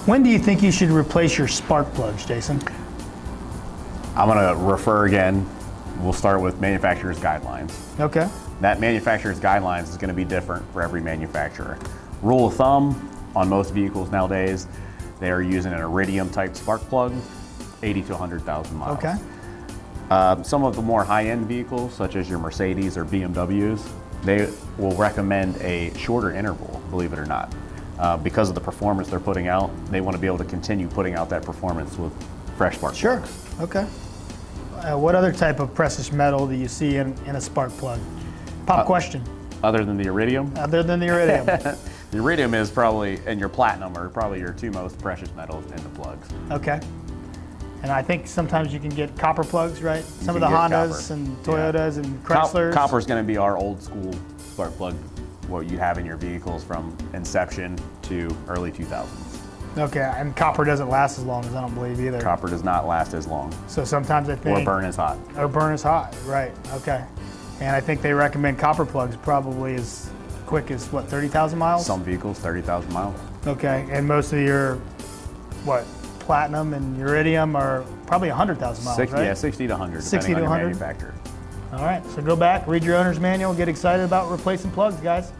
When do you think you should replace your spark plugs, Jason? I'm going to refer again. We'll start with manufacturer's guidelines. Okay. That manufacturer's guidelines is going to be different for every manufacturer. Rule of thumb on most vehicles nowadays, they are using an iridium type spark plug, 80 to 100,000 miles. Okay. Some of the more high-end vehicles, such as your Mercedes or BMWs, they will recommend a shorter interval, believe it or not. Because of the performance they're putting out, they want to be able to continue putting out that performance with fresh spark Sure. plugs. Okay. What other type of precious metal do you see in a spark plug? Pop question. Other than the iridium? Other than the iridium. The iridium is probably, and your platinum are probably your two most precious metals in the plugs. Okay. And I think sometimes you can get copper plugs, right? Some of the can get Hondas copper. and Toyotas and Chryslers. Copper is going to be our old school spark plug, what you have in your vehicles from inception to early 2000s. Okay, and copper doesn't last as long as I don't believe either. Copper does not last as long, So sometimes I think. or burn as hot. Or burn is hot, right, okay. And I think they recommend copper plugs probably as quick as, what, 30,000 miles? Some vehicles, 30,000 miles. Okay, and most of your, what, platinum and iridium are probably 100,000 miles, 60, right? yeah, 60 to 100, 60 depending to on your 100? manufacturer. All right, so go back, read your owner's manual, get excited about replacing plugs, guys.